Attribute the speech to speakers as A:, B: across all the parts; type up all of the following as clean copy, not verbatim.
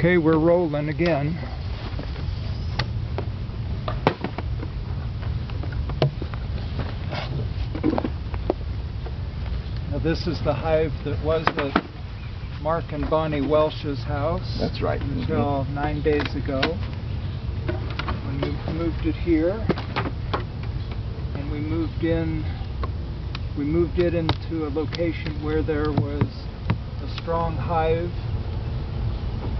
A: Okay, we're rolling again. Now this is the hive that was at Mark and Bonnie Welsch's house.
B: That's right.
A: Until 9 days ago, when we moved it here, and we moved it into a location where there was a strong hive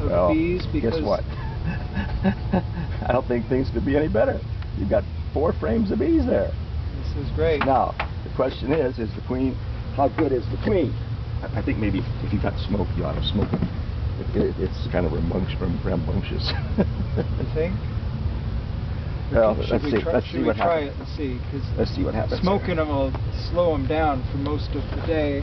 A: of bees. Because
B: guess what? I don't think things could be any better. You've got 4 frames of bees there.
A: This is great.
B: Now, the question is the queen, how good is the queen? I think maybe if you got smoke, you ought to smoke it. It's kind of rambunctious.
A: You think?
B: Well,
A: Should we try it and see?
B: Let's see what happens.
A: Smoking them will slow them down for most of the day.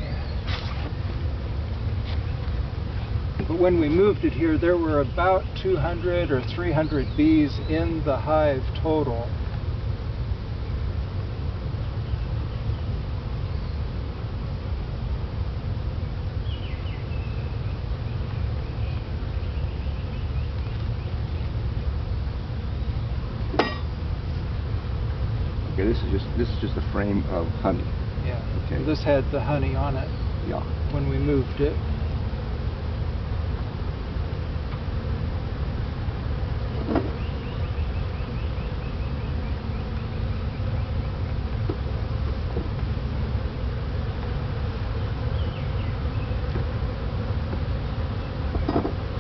A: But when we moved it here, there were about 200 or 300 bees in the hive total.
B: Okay, this is just a frame of honey.
A: Yeah.
B: Okay.
A: This had the honey on it.
B: Yeah.
A: When we moved it.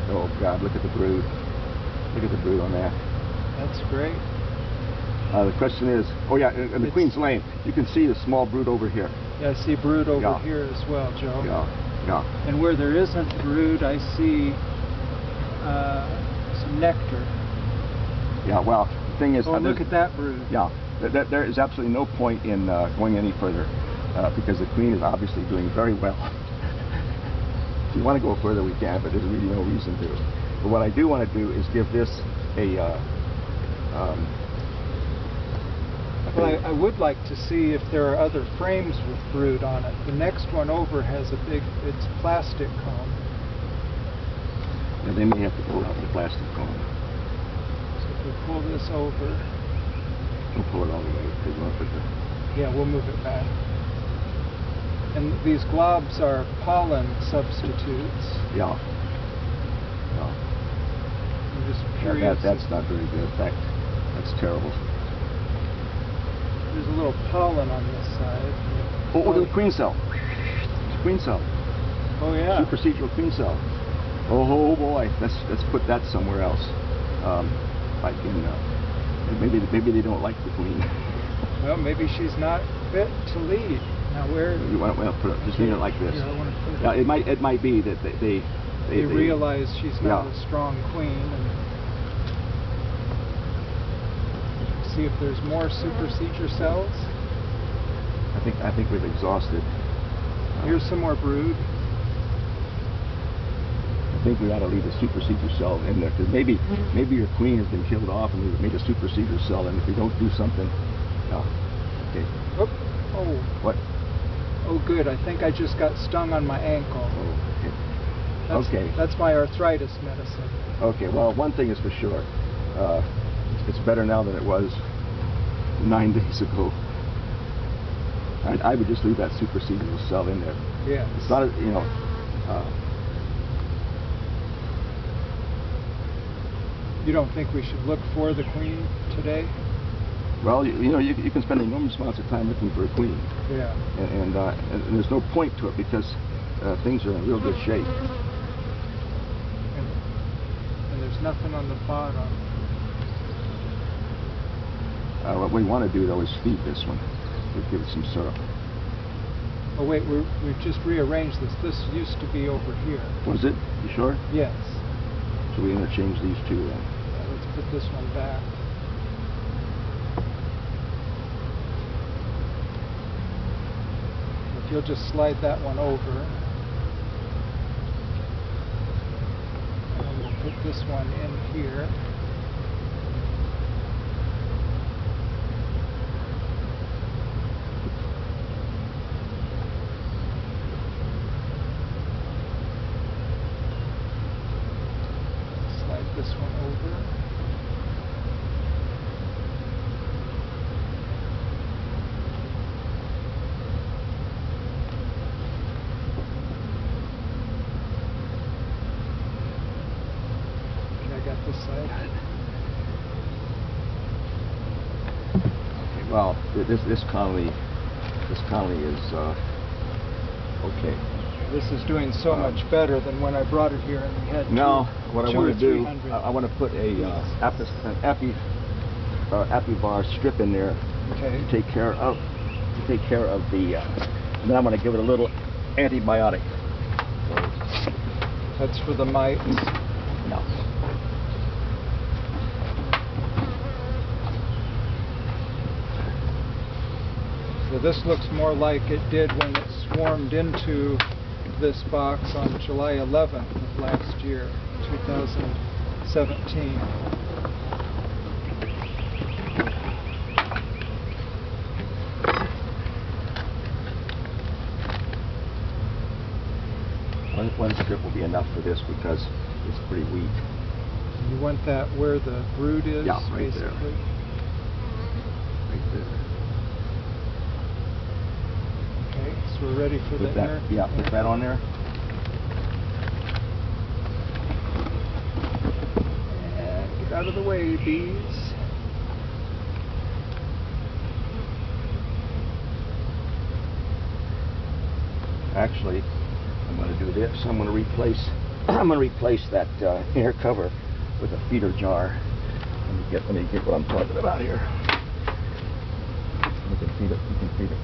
B: Oh God, look at the brood. Look at the brood on that.
A: That's great.
B: The question is, oh yeah, and the queen's laying. You can see the small brood over here.
A: Yeah, I see brood over here as well, Joe.
B: Yeah, yeah.
A: And where there isn't brood, I see some nectar.
B: Yeah, well, the thing is...
A: Oh, look at that brood.
B: Yeah, there is absolutely no point in going any further because the queen is obviously doing very well. If you want to go further, we can, but there's really no reason to. But what I do want to do is give this a...
A: well, I would like to see if there are other frames with brood on it. The next one over has a big, it's plastic comb.
B: Yeah, they may have to pull out the plastic comb.
A: So if we pull this over.
B: We'll pull it all the way.
A: Yeah, we'll move it back. And these globs are pollen substitutes.
B: Yeah. Yeah.
A: I'm just curious.
B: That's not very good. In fact, that's terrible.
A: There's a little pollen on this side.
B: Oh, look at the queen cell. It's queen cell.
A: Oh yeah.
B: Supercedure queen cell. Oh boy, let's put that somewhere else. Like in maybe they don't like the queen.
A: Well, maybe she's not fit to lead. Now where?
B: You want to put it? Just leave it like this.
A: Yeah, I want to put
B: it might be that they
A: realize she's not a strong queen. And see if there's more supercedure cells.
B: I think we've exhausted.
A: Here's some more brood.
B: I think we ought to leave a supercedure cell in there because maybe your queen has been killed off and we've made a supercedure cell, and if we don't do something, okay.
A: Oh.
B: What?
A: Oh, good. I think I just got stung on my ankle.
B: Oh, okay.
A: That's my arthritis medicine.
B: Okay. Well, one thing is for sure. It's better now than it was 9 days ago. I would just leave that supercedure cell in there.
A: Yeah.
B: It's not,
A: You don't think we should look for the queen today?
B: Well, you can spend enormous amounts of time looking for a queen.
A: Yeah.
B: And there's no point to it because things are in real good shape.
A: And there's nothing on the bottom.
B: What we want to do though is feed this one. We'll give it some syrup.
A: Oh wait, we've just rearranged this. This used to be over here.
B: Was it? You sure?
A: Yes.
B: So we interchange these two then.
A: Yeah, let's put this one back. If you'll just slide that one over. And we'll put this one in here. this one over. Okay, I got this side.
B: Okay, well, this colony is okay.
A: This is doing so much better than when I brought it here and we had
B: what I want to do, I want to put an apivar strip in there to take care of the, and then I'm going to give it a little antibiotic.
A: That's for the mites.
B: No.
A: So this looks more like it did when it swarmed into this box on July 11th of last year, 2017.
B: One strip will be enough for this because it's pretty weak.
A: You want that where the brood is,
B: yeah, right
A: basically?
B: There. Right there.
A: Okay, so we're ready for the inner.
B: Yeah, put that on there.
A: And get out of the way, bees.
B: Actually, I'm going to do this. I'm going to replace that inner cover with a feeder jar. Let me get what I'm talking about here. You can feed it. You can feed it.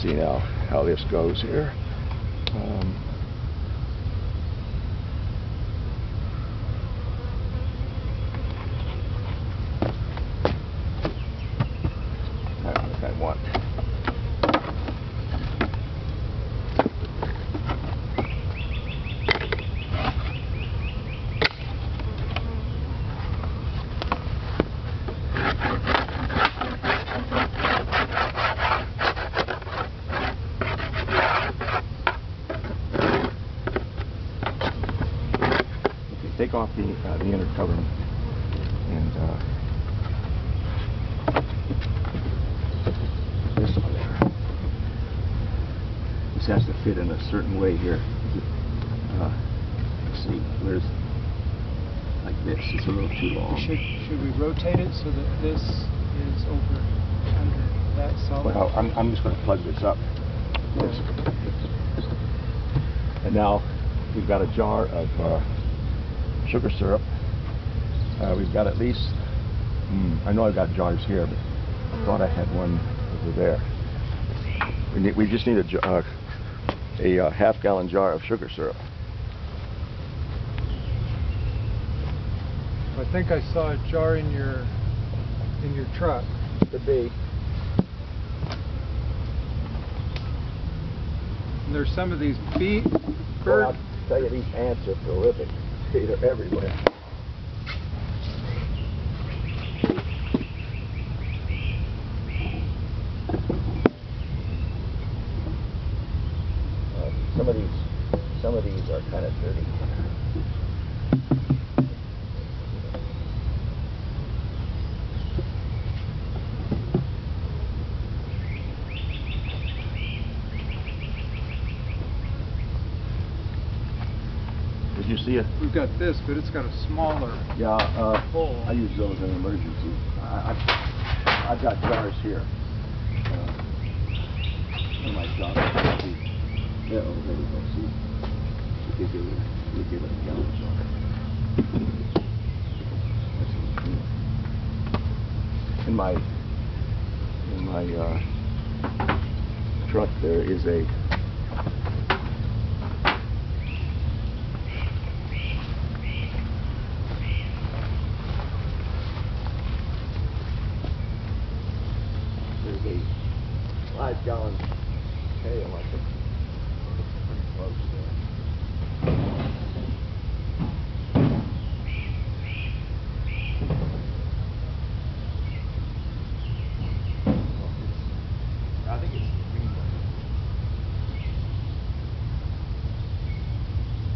B: See now how this goes here. I want. Take off the inner cover and this one there. This has to fit in a certain way here. Let's see, where's like this? It's a little too long.
A: Should we rotate it so that this is over under that solid?
B: Well, I'm just going to plug this up. And now we've got a jar of sugar syrup. We've got at least, I know I've got jars here, but I thought I had one over there. We just need a half-gallon jar of sugar syrup.
A: I think I saw a jar in your truck.
B: Could be.
A: And there's some of these birds.
B: Well, I'll tell you, these ants are prolific. They're everywhere. Some of these are kind of dirty. Did you see it?
A: We've got this, but it's got a smaller hole.
B: I use those in emergency. I've got jars here. In my shop. Yeah, oh, there we go. See, we give it a gallon jar. In my truck there is a is a 5-gallon pail, I think. It's pretty close there. I think it's the green one.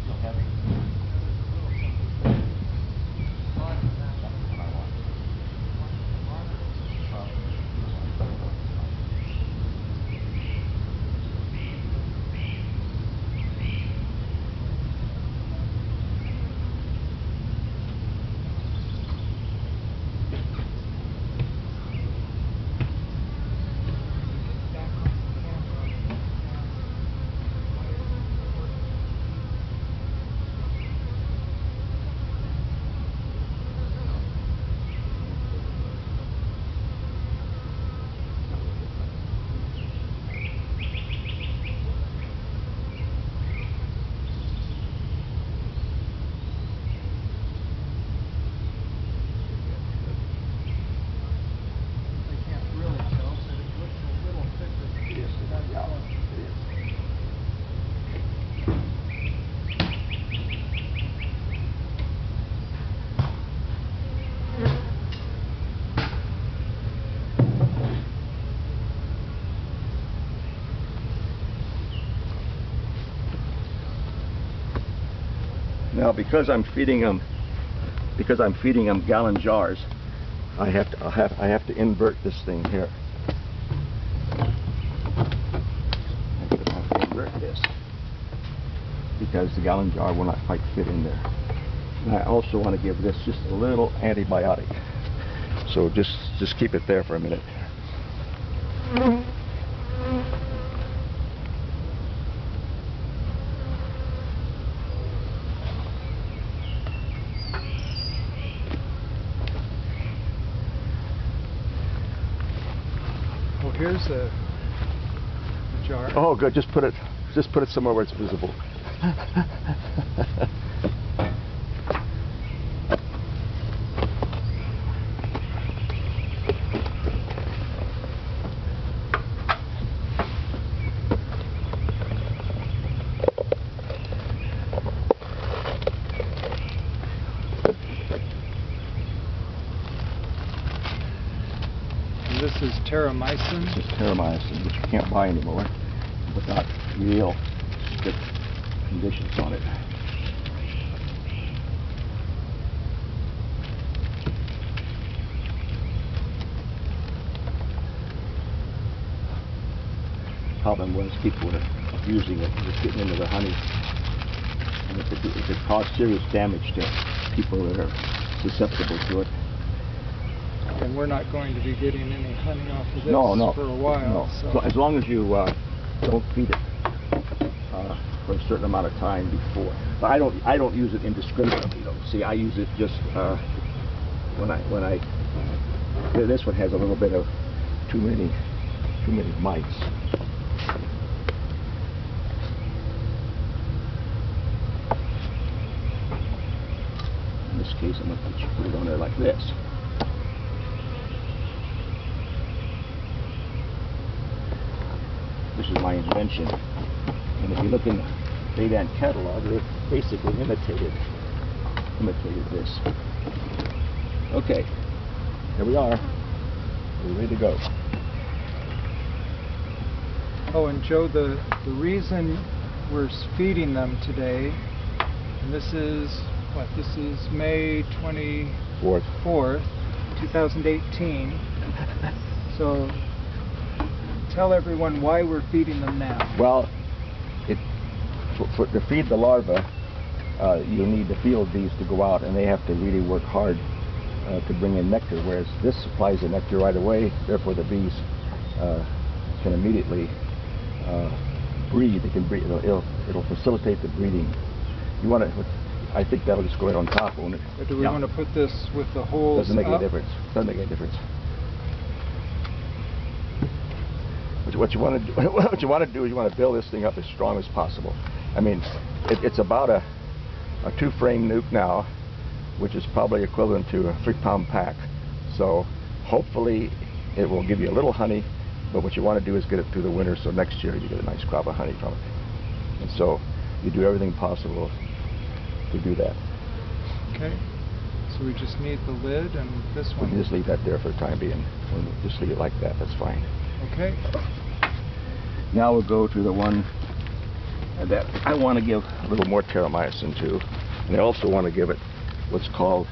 B: So heavy. Now, because I'm feeding them gallon jars, I have to invert this thing here. I have to invert this because the gallon jar will not quite fit in there. And I also want to give this just a little antibiotic. So just keep it there for a minute.
A: Here's a jar.
B: Oh, good. Just put it somewhere where it's visible.
A: This is terramycin.
B: This is terramycin, which you can't buy anymore without real strict conditions on it. Problem was people were using it, just getting into the honey, and it could cause serious damage to people that are susceptible to it.
A: And we're not going to be getting any honey off of this for a while.
B: No. So as long as you don't feed it for a certain amount of time before. But I don't use it indiscriminately. Though. See, I use it just when I this one has a little bit of too many mites. In this case, I'm going to put it on there like this. This is my invention, and if you look in the Baydan catalog, they basically imitated this. Okay, here we are. We're ready to go.
A: Oh, and Joe, the reason we're feeding them today, and this is what? This is May 24th, 2018. So. Tell everyone why we're feeding them now.
B: Well, to feed the larvae, you need to field these to go out, and they have to really work hard to bring in nectar, whereas this supplies the nectar right away. Therefore, the bees can immediately breed. They can breed. It'll facilitate the breeding. You want to? I think that'll just go right on top, won't it?
A: But do we want to put this with the holes
B: Doesn't make
A: up?
B: any difference. Doesn't make any difference. What you want to do is you want to build this thing up as strong as possible. I mean, it's about a 2-frame nuke now, which is probably equivalent to a 3-pound pack. So hopefully it will give you a little honey But what you want to do is get it through the winter, so next year you get a nice crop of honey from it. And so you do everything possible to do that.
A: Okay. So we just need the lid and this
B: We
A: one.
B: can just leave that there for the time being. We'll just leave it like that. That's fine.
A: Okay.
B: Now we'll go to the one that I want to give a little more terramycin to, and I also want to give it what's called